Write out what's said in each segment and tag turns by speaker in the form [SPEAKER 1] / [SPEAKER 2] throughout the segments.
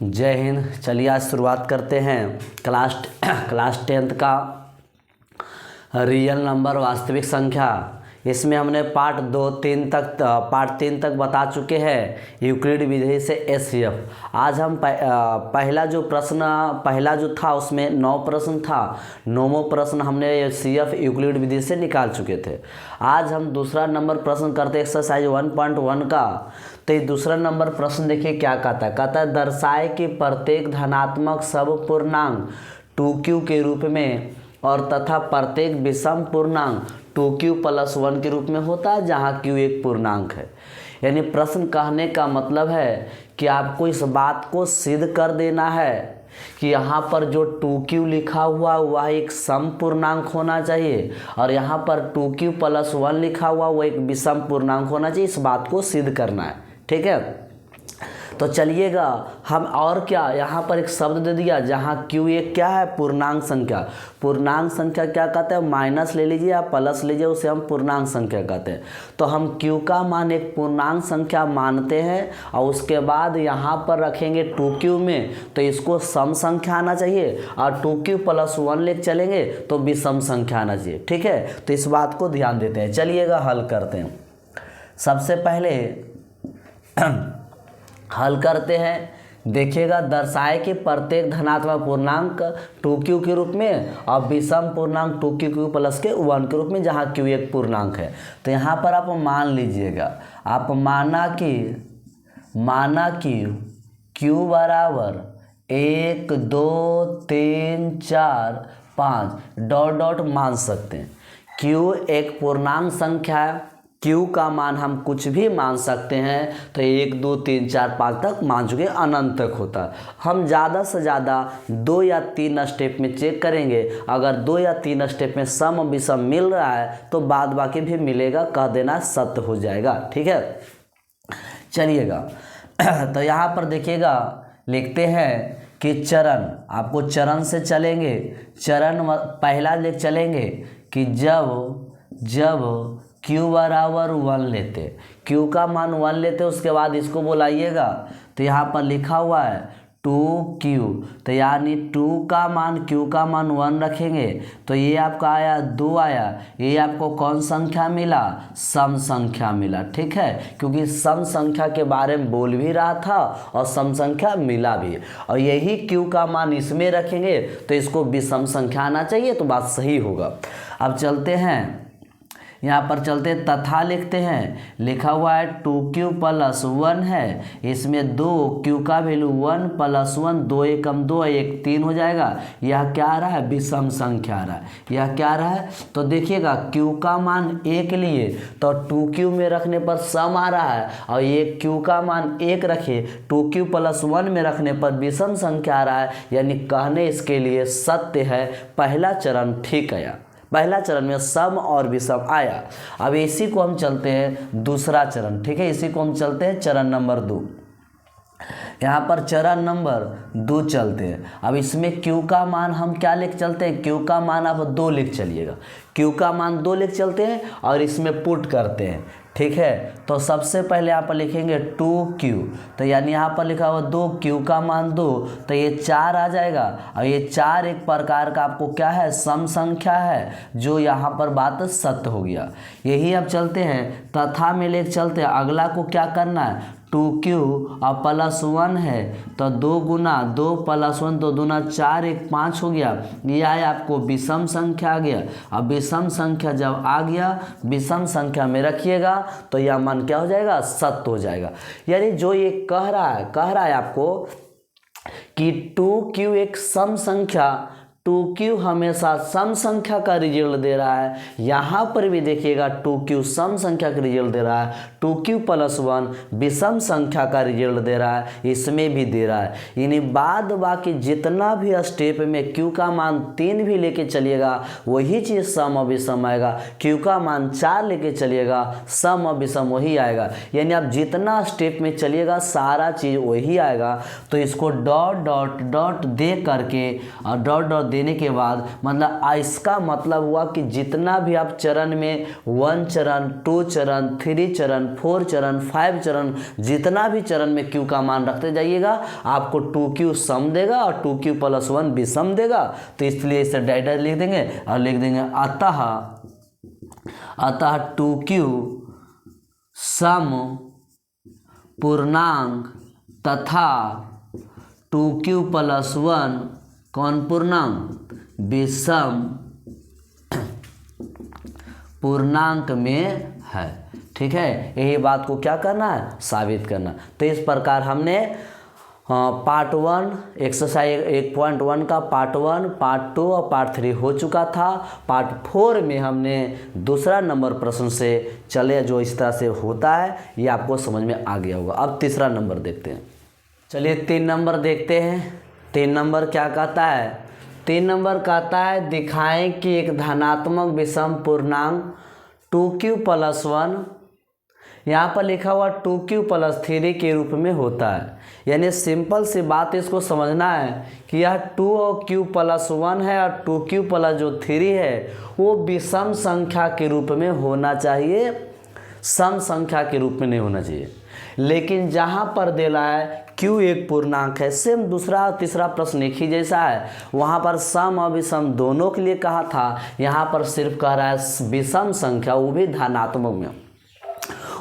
[SPEAKER 1] जय हिंद। चलिए आज शुरुआत करते हैं क्लास 10th का रियल नंबर वास्तविक संख्या। इसमें हमने पार्ट 3 तक बता चुके हैं यूक्लिड विधि से एचसीएफ। आज हम पहला जो था उसमें 9 प्रश्न था। 9वां प्रश्न हमने एचसीएफ यूक्लिड विधि से निकाल चुके थे। आज हम दूसरा नंबर प्रश्न करते हैं एक्सरसाइज 1.1 का। तो ये दूसरा नंबर प्रश्न देखिए क्या कहता है दर्शाए कि प्रत्येक धनात्मक सब पूर्णांक 2q के रूप में और तथा प्रत्येक विषम पूर्णांक 2q+1 के रूप में होता है, जहाँ q एक पूर्णांक है। यानी प्रश्न कहने का मतलब है कि आपको इस बात को सिद्ध कर देना है कि यहाँ पर जो 2q लिखा हुआ वह एक सम पूर्णांक होना चाहिए और यहाँ पर 2q+1 लिखा हुआ वह एक विषम पूर्णांक होना चाहिए। इस बात को सिद्ध करना है, ठीक है। तो चलिएगा हम और क्या यहाँ पर एक शब्द दे दिया जहाँ q एक क्या है पूर्णांक संख्या। पूर्णांक संख्या क्या कहते हैं, माइनस ले लीजिए या प्लस लीजिए, उसे हम पूर्णांक संख्या कहते हैं। तो हम q का मान एक पूर्णांक संख्या मानते हैं और उसके बाद यहाँ पर रखेंगे 2q में, तो इसको सम संख्या आना चाहिए और 2q+1 लेके चलेंगे तो विषम संख्या आना चाहिए, ठीक है। तो इस बात को ध्यान देते हैं। चलिएगा हल करते हैं। सबसे पहले हल करते हैं। देखिएगा दर्शाए कि प्रत्येक धनात्मक पूर्णांक 2q के रूप में और विषम पूर्णांक 2q+1 के रूप में, जहाँ q एक पूर्णांक है। तो यहाँ पर आप मान लीजिएगा, आप माना कि q बराबर 1 2 3 4 5 ... मान सकते हैं। q एक पूर्णांक संख्या है, q का मान हम कुछ भी मान सकते हैं। तो 1 2 3 4 5 तक मान चुके, अनंत तक होता है। हम ज़्यादा से ज़्यादा 2 या 3 स्टेप में चेक करेंगे। अगर 2 या 3 स्टेप में सम विषम मिल रहा है तो बाद बाकी भी मिलेगा, कह देना सत्य हो जाएगा, ठीक है। चलिएगा तो यहाँ पर देखिएगा लिखते हैं कि चरण, आपको चरण से चलेंगे। चरण पहला ले चलेंगे कि जब q बराबर 1 लेते, q का मान 1 लेते, उसके बाद इसको बोलाइएगा। तो यहाँ पर लिखा हुआ है 2q, तो यानी 2 का मान q का मान 1 रखेंगे तो ये आपका आया 2 आया। ये आपको कौन संख्या मिला, सम संख्या मिला, ठीक है। क्योंकि सम संख्या के बारे में बोल भी रहा था और सम संख्या मिला भी। और यही q का मान इसमें रखेंगे तो इसको विषम संख्या आना चाहिए, तो बात सही होगा। अब चलते हैं, यहाँ पर चलते तथा लिखते हैं। लिखा हुआ है 2q+1 है, इसमें 2q का वैल्यू 1+1 2 एकम 2 1 3 हो जाएगा। यह क्या आ रहा है, विषम संख्या आ रहा है। यह क्या आ रहा है, तो देखिएगा q का मान 1 लिए तो 2q में रखने पर सम आ रहा है, और ये q का मान 1 रखे 2q+1 में रखने पर विषम संख्या आ रहा है। यानी कहने इसके लिए सत्य है, पहला चरण ठीक आया। पहला चरण में सम और विषम आया। अब इसी को हम चलते हैं दूसरा चरण, ठीक है। इसी को हम चलते हैं चरण नंबर 2। यहाँ पर चरण नंबर 2 चलते हैं। अब इसमें q का मान हम क्या लिख चलते हैं, q का मान आप 2 लिख चलिएगा। q का मान 2 लिख चलते हैं और इसमें पुट करते हैं, ठीक है। तो सबसे पहले यहाँ पर लिखेंगे 2q, तो यानी यहाँ पर लिखा हुआ 2q का मान 2, तो ये 4 आ जाएगा। और ये 4 एक प्रकार का आपको क्या है, सम संख्या है, जो यहाँ पर बात सत्य हो गया। यही अब चलते हैं तथा में लेके चलते हैं। अगला को क्या करना है, 2q और +1 है तो 2 गुना 2+1 2 दूना 4 1 5 हो गया। यह है आपको विषम संख्या आ गया। अब विषम संख्या जब आ गया, विषम संख्या में रखिएगा तो यह मान क्या हो जाएगा, सत्य हो जाएगा। यानी जो ये कह रहा है आपको कि 2q एक सम संख्या, 2q हमेशा सम संख्या का रिजल्ट दे रहा है। यहाँ पर भी देखिएगा 2q सम संख्या का रिजल्ट दे रहा है, 2q+1 विषम संख्या का रिजल्ट दे रहा है, इसमें भी दे रहा है। यानी बाद बाकी जितना भी स्टेप में q का मान 3 भी लेके चलिएगा वही चीज़ सम और विषम आएगा। q का मान 4 लेके चलिएगा सम और विषम वही आएगा। यानी आप जितना स्टेप में चलिएगा सारा चीज़ वही आएगा। तो इसको डॉट डॉट डॉट दे करके और डॉट डॉट देने के बाद मतलब इसका मतलब हुआ कि जितना भी आप चरण में 1 चरण 2 चरण 3 चरण 4 चरण 5 चरण जितना भी चरण में Q का मान रखते जाइएगा आपको 2Q सम देगा और 2Q + 1 विषम देगा। तो इसलिए इसे डायरेक्ट लिख देंगे और लिख देंगे अतः 2Q सम पूर्णांक तथा 2Q + 1 कौन पूर्णांक विषम पूर्णांक में है। ठीक है, यही बात को क्या करना है, साबित करना। तो इस प्रकार हमने पार्ट 1 एक्सरसाइज 1.1 का पार्ट 1 पार्ट 2 और पार्ट 3 हो चुका था। पार्ट 4 में हमने दूसरा नंबर प्रश्न से चले जो इस तरह से होता है, ये आपको समझ में आ गया होगा। अब तीसरा नंबर देखते हैं। चलिए 3 नंबर देखते हैं। 3 नंबर क्या कहता है, 3 नंबर कहता है दिखाएं कि एक धनात्मक विषम पूर्णांक 2Q + 1 यहाँ पर लिखा हुआ 2Q + 3 के रूप में होता है। यानी सिंपल सी बात इसको समझना है कि यह 2 और Q + 1 है और 2Q + जो 3 है वो विषम संख्या के रूप में होना चाहिए, सम संख्या के रूप में नहीं होना चाहिए। लेकिन जहाँ पर दे रहा है Q एक पूर्णांक है, सेम दूसरा और तीसरा प्रश्न एक ही जैसा है। वहाँ पर सम और विषम दोनों के लिए कहा था, यहाँ पर सिर्फ कह रहा है विषम संख्या, वो भी धनात्मक में,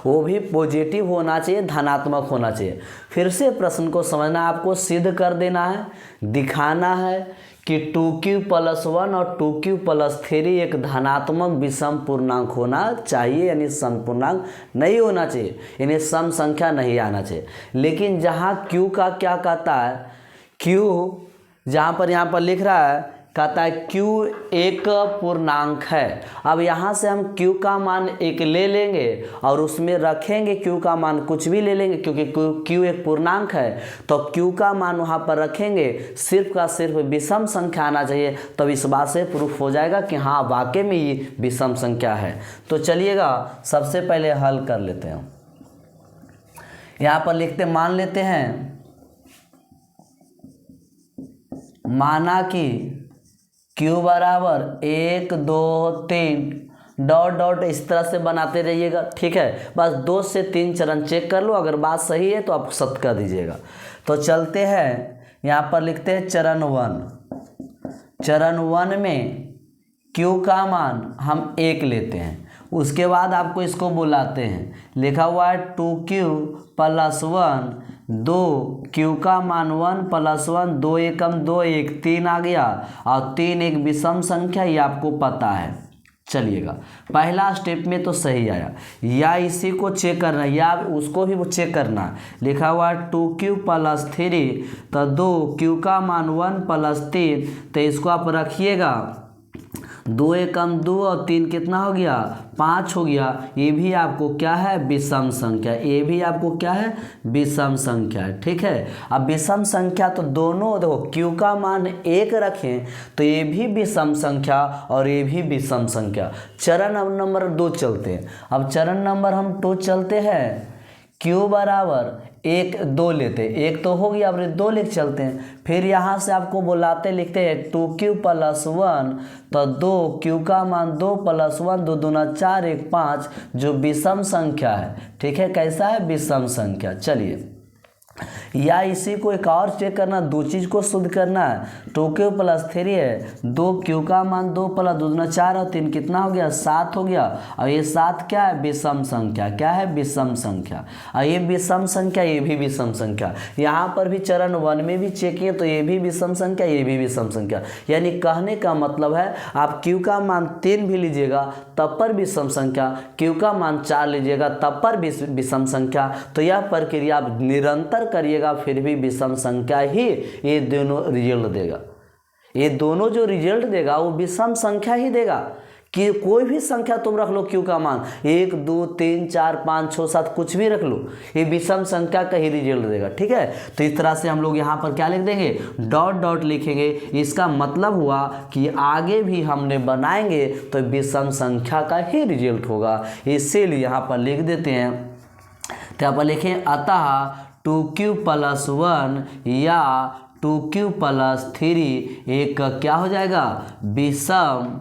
[SPEAKER 1] वो भी पॉजिटिव होना चाहिए, धनात्मक होना चाहिए। फिर से प्रश्न को समझना, आपको सिद्ध कर देना है, दिखाना है कि 2Q + 1 और 2Q + 3 एक धनात्मक विषम पूर्णांक होना चाहिए, यानी सम पूर्णांक नहीं होना चाहिए, यानी सम संख्या नहीं आना चाहिए। लेकिन जहाँ Q का क्या कहता है, Q जहाँ पर यहाँ पर लिख रहा है कहता है Q एक पूर्णांक है। अब यहाँ से हम Q का मान 1 ले लेंगे और उसमें रखेंगे Q का मान कुछ भी ले लेंगे, क्योंकि Q एक पूर्णांक है तो Q का मान वहाँ पर रखेंगे, सिर्फ का सिर्फ विषम संख्या आना चाहिए। तब इस बात से प्रूफ हो जाएगा कि हाँ वाकई में ये विषम संख्या है। तो चलिएगा सबसे पहले हल कर लेते हैं। यहाँ पर लिखते मान लेते हैं, माना कि Q = 1 2 3 डॉट डॉट इस तरह से बनाते रहिएगा। ठीक है, बस 2 से 3 चरण चेक कर लो, अगर बात सही है तो आप सत कर दीजिएगा। तो चलते हैं, यहाँ पर लिखते हैं चरण 1। चरण 1 में Q का मान हम 1 लेते हैं, उसके बाद आपको इसको बुलाते हैं, लिखा हुआ है 2Q + 1 2, Q का मान 1 + 1 2 एकम 2 1 3 आ गया, और 3 एक विषम संख्या, ये आपको पता है। चलिएगा पहला स्टेप में तो सही आया, या इसी को चेक करना है या उसको भी चेक करना है। लिखा हुआ है 2Q + 3 तो 2, Q का मान 1 + 3, तो इसको आप रखिएगा, 2 एकम 2 और 3 कितना हो गया, 5 हो गया। ये भी आपको क्या है, विषम संख्या, ये भी आपको क्या है, विषम संख्या है। ठीक है, अब विषम संख्या तो दोनों देखो, Q का मान 1 रखें तो ये भी विषम संख्या और ये भी विषम संख्या। चरण नंबर 2 चलते हैं। अब चरण नंबर हम 2 चलते हैं, Q = 1 2 लेते, 1 तो हो गया, अब 2 लिख चलते हैं। फिर यहाँ से आपको बुलाते लिखते हैं 2Q + 1 तो 2, Q का मान 2 + 1 2 दूना 4 1 5, जो विषम संख्या है। ठीक है, कैसा है, विषम संख्या। चलिए, या इसी को एक और चेक करना, 2 चीज़ को शुद्ध करना है। 2Q + 3 है, 2Q का मान 2 + 2 दूना 4 और 3 कितना हो गया, 7 हो गया। और ये 7 क्या है, विषम संख्या, क्या है, विषम संख्या। और ये विषम संख्या, ये भी विषम संख्या। यहाँ पर भी चरण 1 में भी चेक किए तो ये भी विषम संख्या, ये भी विषम संख्या। यानी कहने का मतलब है आप Q का मान 3 भी लीजिएगा तब पर विषम संख्या, Q का मान 4 लीजिएगा तब पर विषम संख्या। तो यह प्रक्रिया आप निरंतर करिएगा, फिर भी विषम संख्या ही ये दोनों रिजल्ट देगा। ये दोनों जो रिजल्ट देगा वो विषम संख्या ही देगा। कि कोई भी संख्या तुम रख लो Q का मान 1 2 3 4 5 6 7 कुछ भी रख लो, ये विषम संख्या का ही रिजल्ट देगा। ठीक है, तो इस तरह से हम लोग यहाँ पर क्या लिख देंगे, डॉट डॉट लिखेंगे। इसका मतलब हुआ कि आगे भी हमने बनाएंगे तो विषम संख्या का ही रिजल्ट होगा, इसीलिए यहाँ पर लिख देते हैं। तो यहाँ पर लिखें अतः 2Q + 1 या 2q+3 एक क्या हो जाएगा, विषम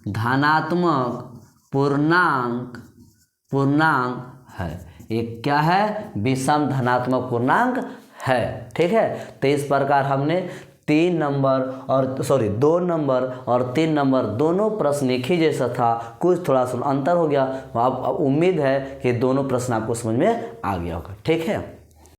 [SPEAKER 1] धनात्मक पूर्णांक है। एक क्या है, विषम धनात्मक पूर्णांक है। ठीक है, तो इस प्रकार हमने 2 नंबर और 3 नंबर दोनों प्रश्न एक ही जैसा था, कुछ थोड़ा सा अंतर हो गया। अब उम्मीद है कि दोनों प्रश्न आपको समझ में आ गया होगा। ठीक है।